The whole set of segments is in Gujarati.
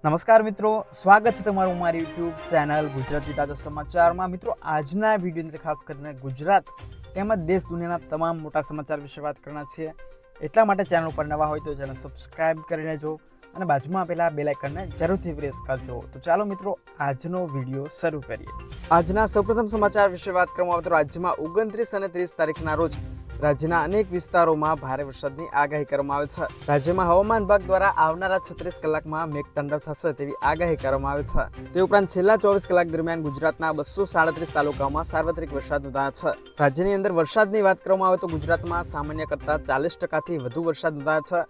નમસ્કાર મિત્રો, સ્વાગત છે તમારું મારી યુટ્યુબ ચેનલ ગુજરાતી તાજા સમાચારમાં। મિત્રો, આજના વિડીયોની અંદર ખાસ કરીને ગુજરાત તેમજ દેશ દુનિયાના તમામ મોટા સમાચાર વિશે વાત કરવાના છીએ। એટલા માટે ચેનલ ઉપર નવા હોય તો ચેનલ સબસ્ક્રાઇબ કરી લેજો અને બાજુમાં આપેલા બેલ આઇકનને જરૂરથી પ્રેસ કરજો। તો ચાલો મિત્રો, આજનો વિડીયો શરૂ કરીએ। આજના સૌપ્રથમ સમાચાર વિશે વાત કરવામાં આવે તો રાજ્યમાં 29 અને 30 તારીખના રોજ રાજ્યના અનેક વિસ્તારોમાં ભારે વરસાદની આગાહી કરવામાં આવે છે। રાજ્યમાં હવામાન વિભાગ દ્વારા આવનારા 36 કલાકમાં મેઘતાંડવ થશે તેવી આગાહી કરવામાં આવે છે। તે ઉપરાંત છેલ્લા 24 કલાક દરમિયાન ગુજરાતના 237 તાલુકાઓમાં સાર્વત્રિક વરસાદ નોંધાયો છે। રાજ્યની અંદર વરસાદની વાત કરવામાં આવે તો ગુજરાતમાં સામાન્ય કરતાં 40% વધુ વરસાદ નોંધાયો છે।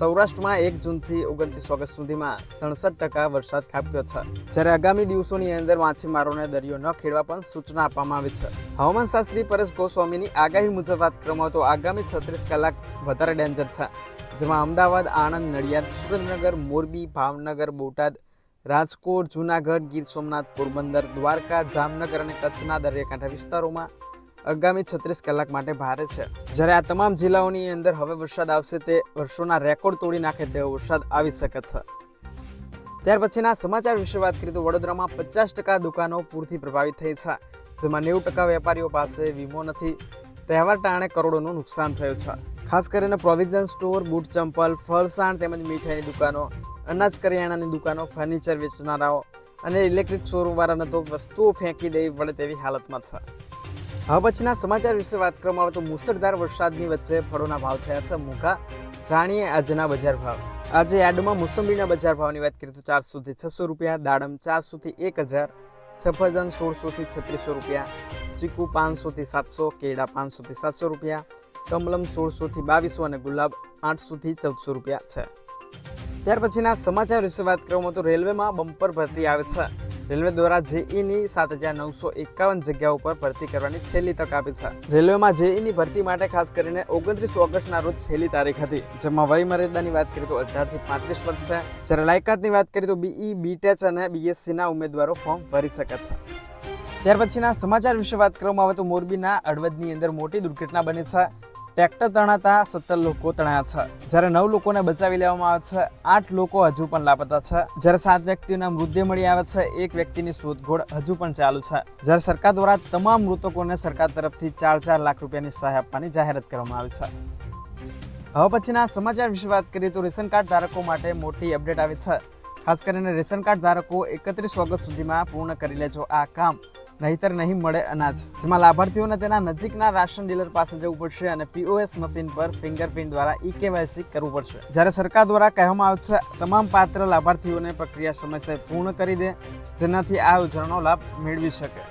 સૌરાષ્ટ્રમાં 1 જૂનથી 29 ઓગસ્ટ સુધીમાં 67% વરસાદ ખાબક્યો છે, જ્યારે આગામી દિવસોની અંદર માછીમારોને દરિયો ન ખેડવા પણ સૂચના આપવામાં આવી છે। હવામાન શાસ્ત્રી પરેશ ગોસ્વામીની આગાહી મુજબ વાત કરવામાં તો આગામી 36 કલાક વધારે ડેન્જર છે, જેમાં અમદાવાદ, આણંદ, નડિયાદ, સુરેન્દ્રનગર, મોરબી, ભાવનગર, બોટાદ, રાજકોટ, જૂનાગઢ, ગીર સોમનાથ, પોરબંદર, દ્વારકા, જામનગર અને કચ્છના દરિયાકાંઠા વિસ્તારોમાં આગામી 36 કલાક માટે ભારે છે। જ્યારે આ તમામ જિલ્લાઓની અંદર હવે વરસાદ આવશે તે વર્ષોના રેકોર્ડ તોડી નાખે તેવો વરસાદ આવી શકે છે। ત્યાર પછીના સમાચાર વિશે વાત કરીએ તો વડોદરામાં 50% દુકાનો પૂરથી પ્રભાવિત થઈ છે, જેમાં 90% વેપારીઓ પાસે વીમો નથી। તહેવાર ટાણે કરોડોનું નુકસાન થયું છે। ખાસ કરીને પ્રોવિઝન સ્ટોર, બૂટ, ચંપલ, ફરસાણ તેમજ મીઠાઈની દુકાનો, અનાજ કરિયાણાની દુકાનો, ફર્નિચર વેચનારાઓ અને ઇલેક્ટ્રિક શોરૂમવાળાને તો વસ્તુઓ ફેંકી દેવી પડે તેવી હાલતમાં છે। હવે પછીના સમાચાર વિશે વાત કરવામાં આવે તો મુસળધાર વરસાદની વચ્ચે ફળોના ભાવ થયા છે મોંઘા। જાણીએ આજના બજાર ભાવ। આજે યાર્ડમાં મોસંબીના બજાર ભાવની વાત કરીએ તો 400 થી 600 રૂપિયા, દાડમ 400 થી 1000, સફરજન 1600 થી 3600 રૂપિયા, ચીકુ 500 થી 700, કેળા 500 થી 700 રૂપિયા, કમલમ 1600 થી 2200 અને ગુલાબ 800 થી 1400 રૂપિયા છે। ત્યાર પછીના સમાચાર વિશે વાત કરવામાં તો રેલવેમાં બમ્પર ભરતી આવે છે। રેલવે દ્વારા જેઈની 7951 જગ્યાઓ પર ભરતી કરવાની છેલ્લી તક આપી છે। રેલવેમાં જેઈની ભરતી માટે ખાસ કરીને 29 ઓગસ્ટના રોજ છેલ્લી તારીખ હતી, જેમાં વયમર્યાદાની વાત કરીએ તો 18 થી 35 વર્ષ છે, જ્યારે લાયકાતની વાત કરીએ તો બીઈ, બીટેચ અને બીએસસીના ઉમેદવારો ફોર્મ ભરી શકે છે। ત્યાર પછીના સમાચાર વિશે વાત કરવામાં આવે તો મોરબીના હળવદની અંદર મોટી દુર્ઘટના બની છે। ટ્રેક્ટર તણાતા 17 લોકો તણાયા છે, જ્યારે 9 લોકોને બચાવી લેવામાં આવે છે। 8 લોકો હજુ પણ લાપતા છે, જ્યારે 7 વ્યક્તિઓના મૃતદેહ મળી આવે છે। 1 વ્યક્તિની શોધખોળ હજુ પણ ચાલુ છે, જ્યારે સરકાર દ્વારા તમામ મૃતકોને સરકાર તરફથી 4 લાખ રૂપિયાની સહાય આપવાની જાહેરાત કરવામાં આવી છે। હવે પછીના સમાચાર વિશે વાત કરીએ તો રેશન કાર્ડ ધારકો માટે મોટી અપડેટ આવી છે। ખાસ કરીને રેશન કાર્ડ ધારકો 31 ઓગસ્ટ સુધીમાં પૂર્ણ કરી લેજો આ કામ, નહીતર નહીં મળે અનાજ। જેમાં લાભાર્થીઓને તેના નજીકના રાશન ડીલર પાસે જવું પડશે અને પીઓએસ મશીન પર ફિંગરપ્રિન્ટ દ્વારા ઈ-કેવાયસી કરવું પડશે। જ્યારે સરકાર દ્વારા કહેવામાં આવે છે તમામ પાત્ર લાભાર્થીઓને પ્રક્રિયા સમયસર પૂર્ણ કરી દે, જેનાથી આ યોજનાનો લાભ મેળવી શકે।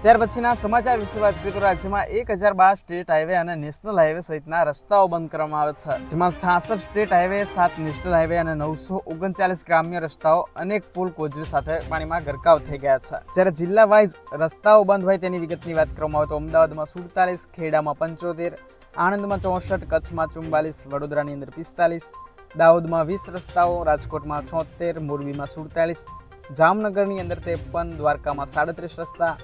ત્યાર પછીના સમાચાર વિશે વાત કરીએ તો રાજ્યમાં 1012 સ્ટેટ હાઈવે અને નેશનલ હાઈવે સહિતના રસ્તાઓ બંધ કરવામાં આવે છે, જેમાં 66 સ્ટેટ હાઈવે, 7 નેશનલ હાઈવે અને 939 ગ્રામ્ય રસ્તાઓ અનેક પુલ કોઝવે સાથે પાણીમાં ગરકાવ થઈ ગયા છે। જ્યારે જિલ્લા વાઇઝ રસ્તાઓ બંધ હોય તેની વિગતની વાત કરવામાં આવે તો અમદાવાદમાં 47, ખેડામાં 75, આણંદમાં 64, કચ્છમાં 44, વડોદરાની અંદર 45, દાહોદમાં 20 રસ્તાઓ, રાજકોટમાં 76, મોરબીમાં 47, જામનગરની અંદર 53, દ્વારકામાં 37 રસ્તા,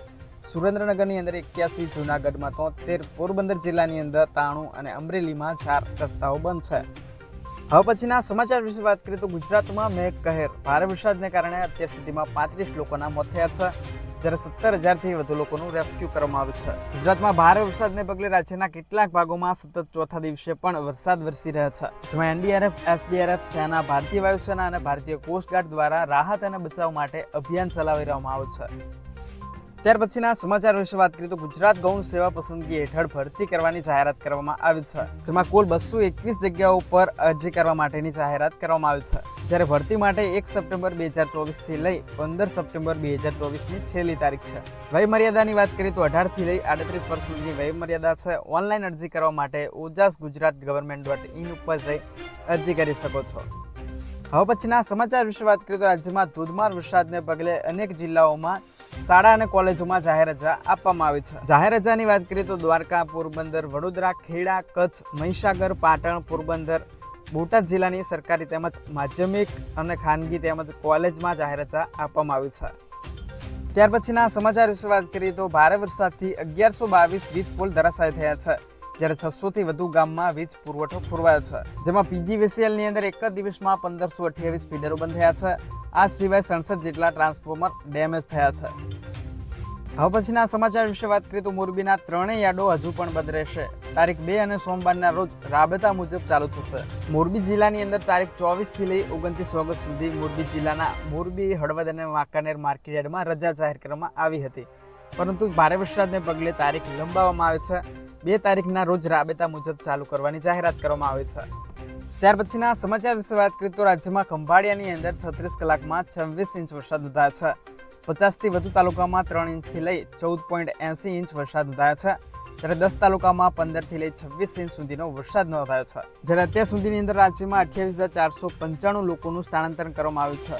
સુરેન્દ્રનગરની અંદર 81, જૂનાગઢમાં 73, પોરબંદર જિલ્લાની અંદર 93 અને અમરેલીમાં 4 રસ્તાઓ બંધ છે। હવે પછીના સમાચાર વિશે વાત કરીએ તો ગુજરાતમાં મેઘ કહેર, ભારે વરસાદને કારણે અત્યાર સુધીમાં 35 લોકોના મોત થયા છે, જ્યારે 17,000થી વધુ લોકોનું રેસ્ક્યુ કરવામાં આવ્યું છે। ગુજરાતમાં ભારે વરસાદને પગલે રાજ્યના કેટલાક ભાગોમાં સતત ચોથા દિવસે પણ વરસાદ વરસી રહ્યો છે, જેમાં એનડીઆરએફ, એસડીઆરએફ, સેના, ભારતીય વાયુસેના અને ભારતીય કોસ્ટગાર્ડ દ્વારા રાહત અને બચાવ માટે અભિયાન ચલાવી રહ્યું છે। ત્યાર પછીના સમાચાર વિશે વાત કરીએ તો ગુજરાત ગૌણ સેવા પસંદગી હેઠળ ભરતી કરવાની જાહેરાત કરવામાં આવી છે, જેમાં કુલ 221 જગ્યાઓ પર અરજી કરવા માટેની જાહેરાત કરવામાં આવી છે, જ્યારે ભરતી માટે 1 સપ્ટેમ્બર 2024 થી લઈ 15 સપ્ટેમ્બર 2024ની છેલ્લી તારીખ છે। વયમર્યાદાની વાત કરીએ તો 18 થી લઈ 38 વર્ષ સુધીની વયમર્યાદા છે। ઓનલાઈન અરજી કરવા માટે ojasgujaratgovernment.in ઉપર જઈ અરજી કરી શકો છો। હવે પછીના સમાચાર વિશે વાત કરીએ તો રાજ્યમાં ધોધમાર વરસાદને પગલે અનેક જિલ્લાઓમાં શાળા અને કોલેજોમાં જાહેર રજા આપવામાં આવી છે। જાહેર રજાની વાત કરીએ તો દ્વારકા, પોરબંદર, વડોદરા, ખેડા, કચ્છ, મહીસાગર, પાટણ, પોરબંદર, બોટાદ જિલ્લાની સરકારી તેમજ માધ્યમિક અને ખાનગી તેમજ કોલેજમાં જાહેર રજા આપવામાં આવી છે। ત્યાર પછીના સમાચાર વિશે વાત કરીએ તો ભારે વરસાદથી 1122 વીજ પોલ ધરાશાયી થયા છે, જ્યારે 600 થી વધુ ગામમાં વીજ પુરવઠો ખોરવાયો છે, જેમાં PGVCL ની અંદર એક જ દિવસમાં 1528 ફીડરો બંધ થયા છે. આ સિવાય 67 જેટલા ટ્રાન્સફોર્મર ડેમેજ થયા છે. હવે પછીના સમાચાર વિશે વાત કરીએ તો મોરબીના ત્રણેય યાર્ડો હજુ પણ બંધ રહેશે. તારીખ 2 અને સોમવારના રોજ રાબેતા મુજબ ચાલુ થશે. મોરબી જિલ્લાની અંદર તારીખ 24 થી લઈ 29 ઓગસ્ટ સુધી મોરબી જિલ્લાના મોરબી, હળવદ અને વાંકાનેર માર્કેટ યાર્ડમાં રજા જાહેર કરવામાં આવી હતી, પરંતુ ભારે વરસાદને પગલે તારીખ લંબાવવામાં આવે છે. 2 તારીખના રોજ રાબેતા મુજબ ચાલુ કરવાની જાહેરાત કરવામાં આવી છે. ત્યાર પછીના સમાચાર વિશે વાત કરીએ તો રાજ્યમાં ખંભાળિયાની અંદર 36 કલાકમાં 26 ઇંચ વરસાદ નોંધાયો છે. 50 થી વધુ તાલુકામાં 3 ઇંચથી લઈ 14.80 ઇંચ વરસાદ નોંધાયો છે, જ્યારે 10 તાલુકામાં 15 થી લઈ 26 ઇંચ સુધીનો વરસાદ નોંધાયો છે. જ્યારે અત્યાર સુધીની અંદર રાજ્યમાં 28,495 લોકોનું સ્થળાંતરણ કરવામાં આવ્યું છે.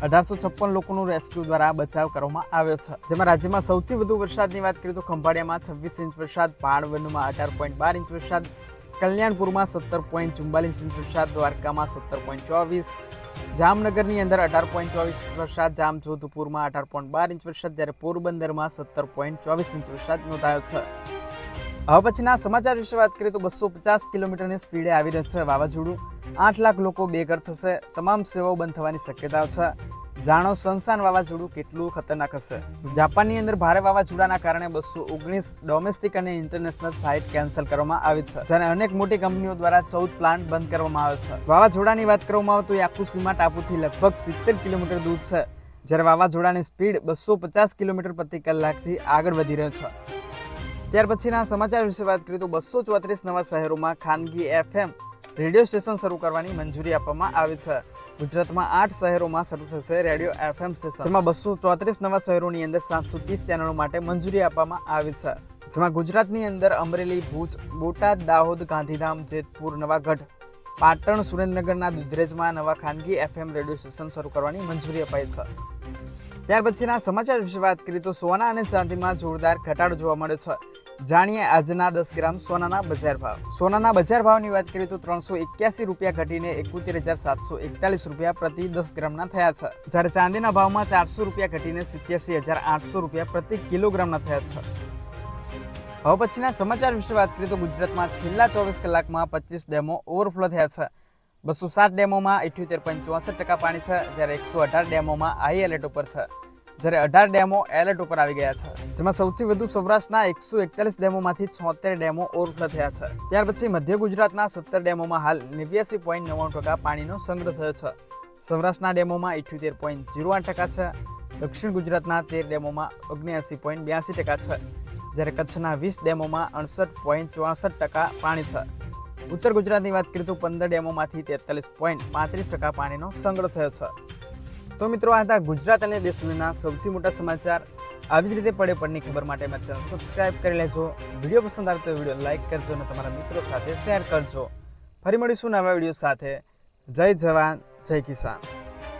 1856 લોકોનું રેસ્ક્યુ દ્વારા બચાવ કરવામાં આવ્યો છે. જેમાં રાજ્યમાં સૌથી વધુ વરસાદની વાત કરીએ તો ખંભાળિયામાં 26 ઇંચ વરસાદ, ભાણવડમાં 18.12 ઇંચ વરસાદ, કલ્યાણપુરમાં 17.44 ઇંચ વરસાદ, દ્વારકામાં 17.24, જામનગરની અંદર 18.24 વરસાદ, જામજોધપુરમાં 18.12 ઇંચ વરસાદ, જ્યારે પોરબંદરમાં 17.24 ઇંચ વરસાદ નોંધાયો છે. હવે પછીના સમાચાર વિશે વાત કરીએ તો 250 કિલોમીટરની સ્પીડે આવી રહ્યું છે વાવાઝોડું. 8 લાખ લોકો બેઘર થશે. તમામ સેવાઓ બંધ થવાની શક્યતાઓ છે. જાણો સનસાન વાવાઝોડું કેટલું ખતરનાક હશે. જાપાનની અંદર ભારે વાવાઝોડાના કારણે 219 ડોમેસ્ટિક અને ઇન્ટરનેશનલ ફ્લાઇટ કેન્સલ કરવામાં આવી છે, જ્યારે અનેક મોટી કંપનીઓ દ્વારા 14 પ્લાન્ટ બંધ કરવામાં આવે છે. વાવાઝોડાની વાત કરવામાં આવે તો યાકુશીમા ટાપુથી લગભગ 70 કિલોમીટર દૂર છે, જ્યારે વાવાઝોડાની સ્પીડ 250 કિલોમીટર પ્રતિ કલાકથી આગળ વધી રહ્યો છે. ત્યાર પછીના સમાચાર વિશે વાત કરીએ તો 234 નવા શહેરોમાં ખાનગી FM રેડિયો સ્ટેશન શરૂ કરવાની મંજૂરી આપવામાં આવી છે. ગુજરાતમાં 8 શહેરોમાં શરૂ થશે રેડિયો FM સ્ટેશન, જેમાં 234 નવા શહેરોની અંદર 730 ચેનલો માટે મંજૂરી આપવામાં આવી છે. જેમાં ગુજરાતની અંદર અમરેલી, ભુજ, બોટાદ, દાહોદ, ગાંધીધામ, જેતપુર, નવાગઢ, પાટણ, સુરેન્દ્રનગરના દુધરેજમાં નવા ખાનગી FM રેડિયો સ્ટેશન શરૂ કરવાની મંજૂરી અપાઈ છે. ત્યાર પછીના સમાચાર વિશે વાત કરીએ તો સોના અને ચાંદીમાં જોરદાર ઘટાડો જોવા મળ્યો છે. જાણીએ આજના 10 ગ્રામ સોનાના બજાર ભાવ. સોનાના બજાર ભાવની વાત કરીએ તો 381 રૂપિયા ઘટીને 71,741 રૂપિયા પ્રતિ 10 ગ્રામના થયા છે, જ્યારે ચાંદીના ભાવમાં 400 રૂપિયા ઘટીને 87,800 રૂપિયા પ્રતિ કિલોગ્રામના થયા છે. હવે પછીના સમાચાર વિશે વાત કરીએ તો ગુજરાતમાં છેલ્લા 24 કલાકમાં 25 ડેમો ઓવરફ્લો થયા છે. 207 ડેમોમાં 78.64% પાણી છે, જ્યારે 118 ડેમોમાં હાઈ એલર્ટ ઉપર છે, જ્યારે 18 ડેમો એલર્ટ ઉપર આવી ગયા છે. જેમાં સૌથી વધુ સૌરાષ્ટ્રના 141 ડેમોમાંથી 76 ડેમો ઓવરફ્લો થયા છે. ત્યાર પછી મધ્ય ગુજરાતના 17 ડેમોમાં હાલ 89.99% પાણીનો સંગ્રહ થયો છે. સૌરાષ્ટ્રના ડેમોમાં 78.08% છે. દક્ષિણ ગુજરાતના 13 ડેમોમાં 79.82% છે, જ્યારે કચ્છના 20 ડેમોમાં 68.64% પાણી છે. ઉત્તર ગુજરાતની વાત કરીએ તો 15 ડેમોમાંથી 43.35% પાણીનો સંગ્રહ થયો છે. તો મિત્રો, આ હતા ગુજરાત અને દેશ દુનિયાના સૌથી મોટા સમાચાર. આવી જ રીતે પડે પડની ખબર માટે મારી ચેનલ સબસ્ક્રાઇબ કરી લેજો. વિડીયો પસંદ આવે તો વિડીયો લાઇક કરજો અને તમારા મિત્રો સાથે શેર કરજો. ફરી મળીશું નવા વિડીયો સાથે. જય જવાન, જય કિસાન.